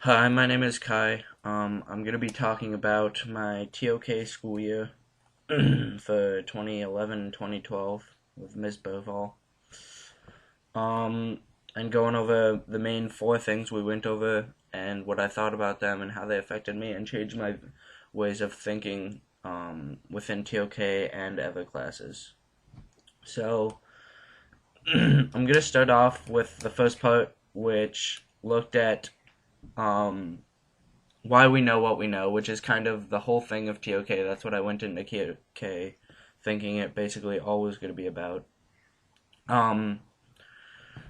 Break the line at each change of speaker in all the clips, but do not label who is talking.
Hi, my name is Kai. I'm going to be talking about my ToK school year for 2011-2012 with Ms Burvall. Um, and going over the main four things we went over and what I thought about them and how they affected me and changed my ways of thinking within ToK and other classes. So, I'm going to start off with the first part, which looked at um, why we know what we know, which is kind of the whole thing of ToK. That's what I went into ToK thinking it basically all was going to be about. Um,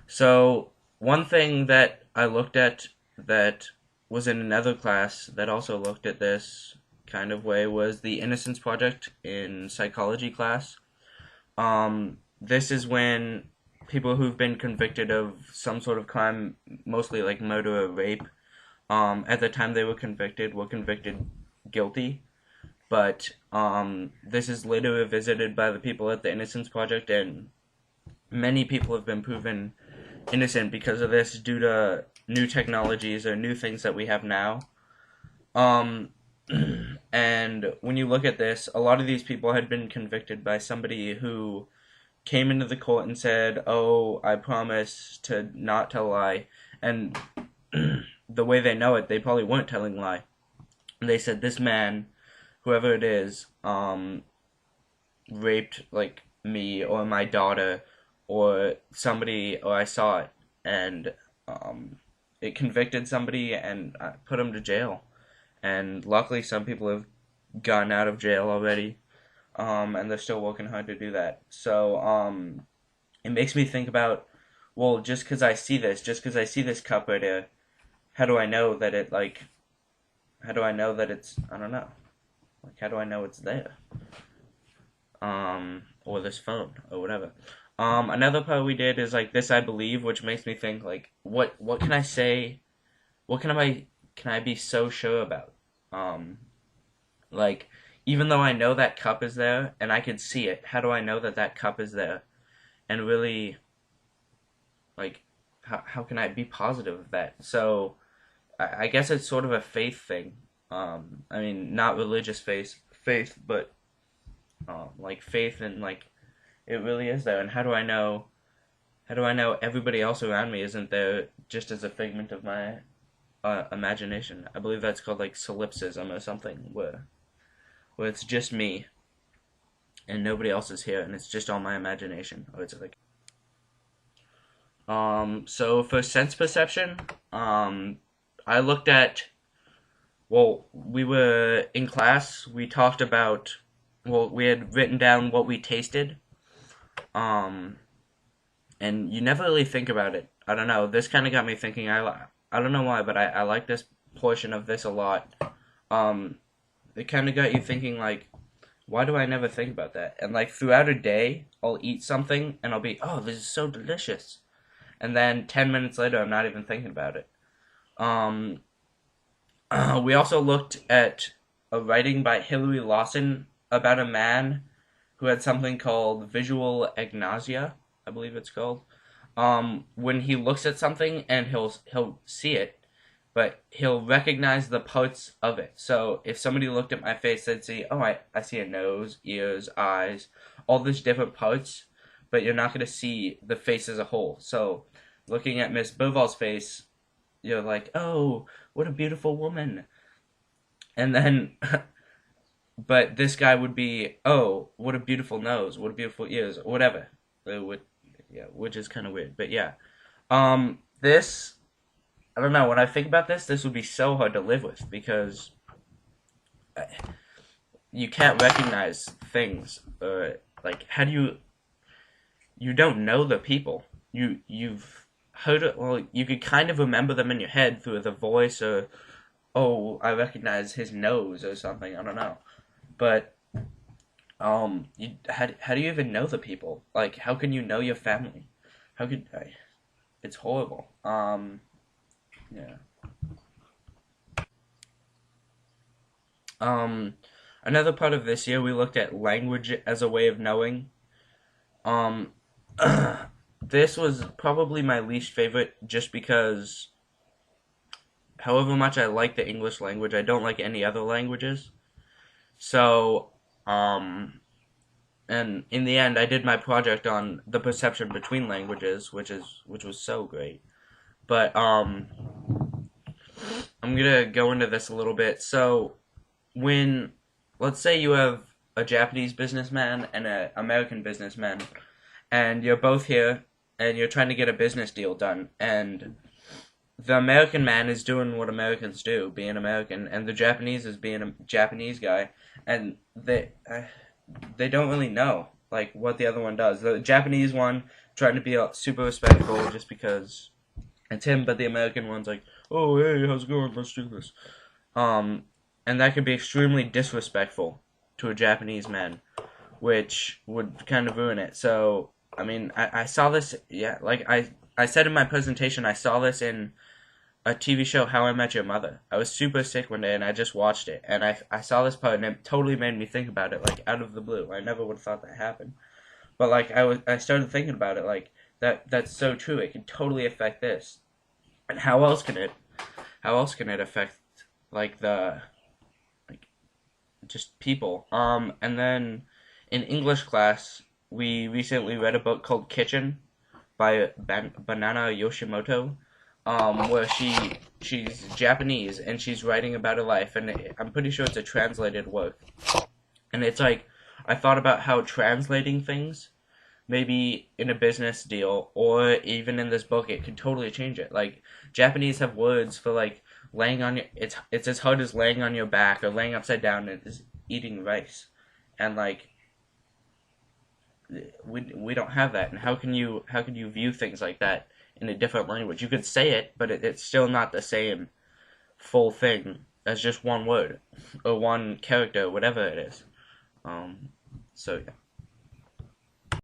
so one thing that I looked at that was in another class that also looked at this kind of way was the Innocence Project in psychology class. This is when people who've been convicted of some sort of crime, mostly like murder or rape, at the time they were convicted guilty. But this is later revisited by the people at the Innocence Project, and many people have been proven innocent because of this due to new technologies or new things that we have now. Um, and when you look at this, a lot of these people had been convicted by somebody who came into the court and said, "Oh, I promise to not tell a lie," and the way they know it, they probably weren't telling a lie. They said this man, whoever it is, raped like me or my daughter or somebody, or I saw it, and it convicted somebody and put them to jail. And luckily, some people have gotten out of jail already, and they're still working hard to do that. So it makes me think about, well, just because I see this cup right here, how do I know that it like, how do I know that it's, I don't know, like how do I know it's there? Or this phone or whatever. Another part we did is like this I believe, which makes me think like what can I say? What can I be so sure about? Um, like even though I know that cup is there and I can see it, how do I know that that cup is there? And really like how can I be positive of that? So I guess it's sort of a faith thing. I mean not religious faith, but like faith and like it really is there. And how do I know? How do I know everybody else around me isn't there just as a figment of my imagination? I believe that's called like solipsism or something, where it's just me and nobody else is here, and it's just all my imagination. Or it's like so for sense perception, I looked at well, we were in class. We talked about well, we had written down what we tasted. Um, and you never really think about it. I don't know. This kind of got me thinking. I don't know why, but I like this portion of this a lot. Um, it kind of got you thinking like, why do I never think about that? And like throughout a day, I'll eat something and I'll be, oh, this is so delicious. And then 10 minutes later, I'm not even thinking about it. Um, we also looked at a writing by Hilary Lawson about a man who had something called visual agnosia, I believe it's called. When he looks at something and he'll see it, but he'll recognize the parts of it. So if somebody looked at my face, they'd see, oh, I see a nose, ears, eyes, all these different parts, but you're not going to see the face as a whole. So looking at Miss Burvall's face, you're like, oh, what a beautiful woman. And then but this guy would be, oh, what a beautiful nose, what a beautiful ears, or whatever. It would, yeah, which is kind of weird, but yeah. This, I don't know. When I think about this, this would be so hard to live with because you can't recognize things. Like, how do you? You don't know the people. You've heard it. Well, you could kind of remember them in your head through the voice, or oh, I recognize his nose or something. I don't know, but how do you even know the people? Like, how can you know your family? How could I? It's horrible. Yeah. Um, Another part of this year we looked at language as a way of knowing. Um, this was probably my least favorite, just because however much I like the English language, I don't like any other languages. So, and in the end, I did my project on the perception between languages, which was so great. But I'm gonna go into this a little bit. So, when let's say you have a Japanese businessman and an American businessman, and you're both here, and you're trying to get a business deal done, and the American man is doing what Americans do, being American, and the Japanese is being a Japanese guy, and they don't really know like what the other one does. The Japanese one trying to be super respectful just because it's him, but the American one's like, "Oh, hey, how's it going? Let's do this." And that could be extremely disrespectful to a Japanese man, which would kind of ruin it. So, I mean, I saw this, yeah, like I said in my presentation, I saw this in a TV show, How I Met Your Mother. I was super sick one day and I just watched it, and I saw this part and it totally made me think about it, like out of the blue. I never would have thought that happened, but like I started thinking about it, like that's so true. It can totally affect this, and how else can it affect like the like just people? And then in English class, we recently read a book called Kitchen by Banana Yoshimoto, where she's Japanese and she's writing about her life, and I'm pretty sure it's a translated work. And it's like I thought about how translating things, maybe in a business deal or even in this book, it could totally change it. Like Japanese have words for like laying on your it's as hard as laying on your back or laying upside down and is eating rice, and like we don't have that. And how can you view things like that in a different language? You could say it, but it's still not the same full thing as just one word or one character, whatever it is. So yeah.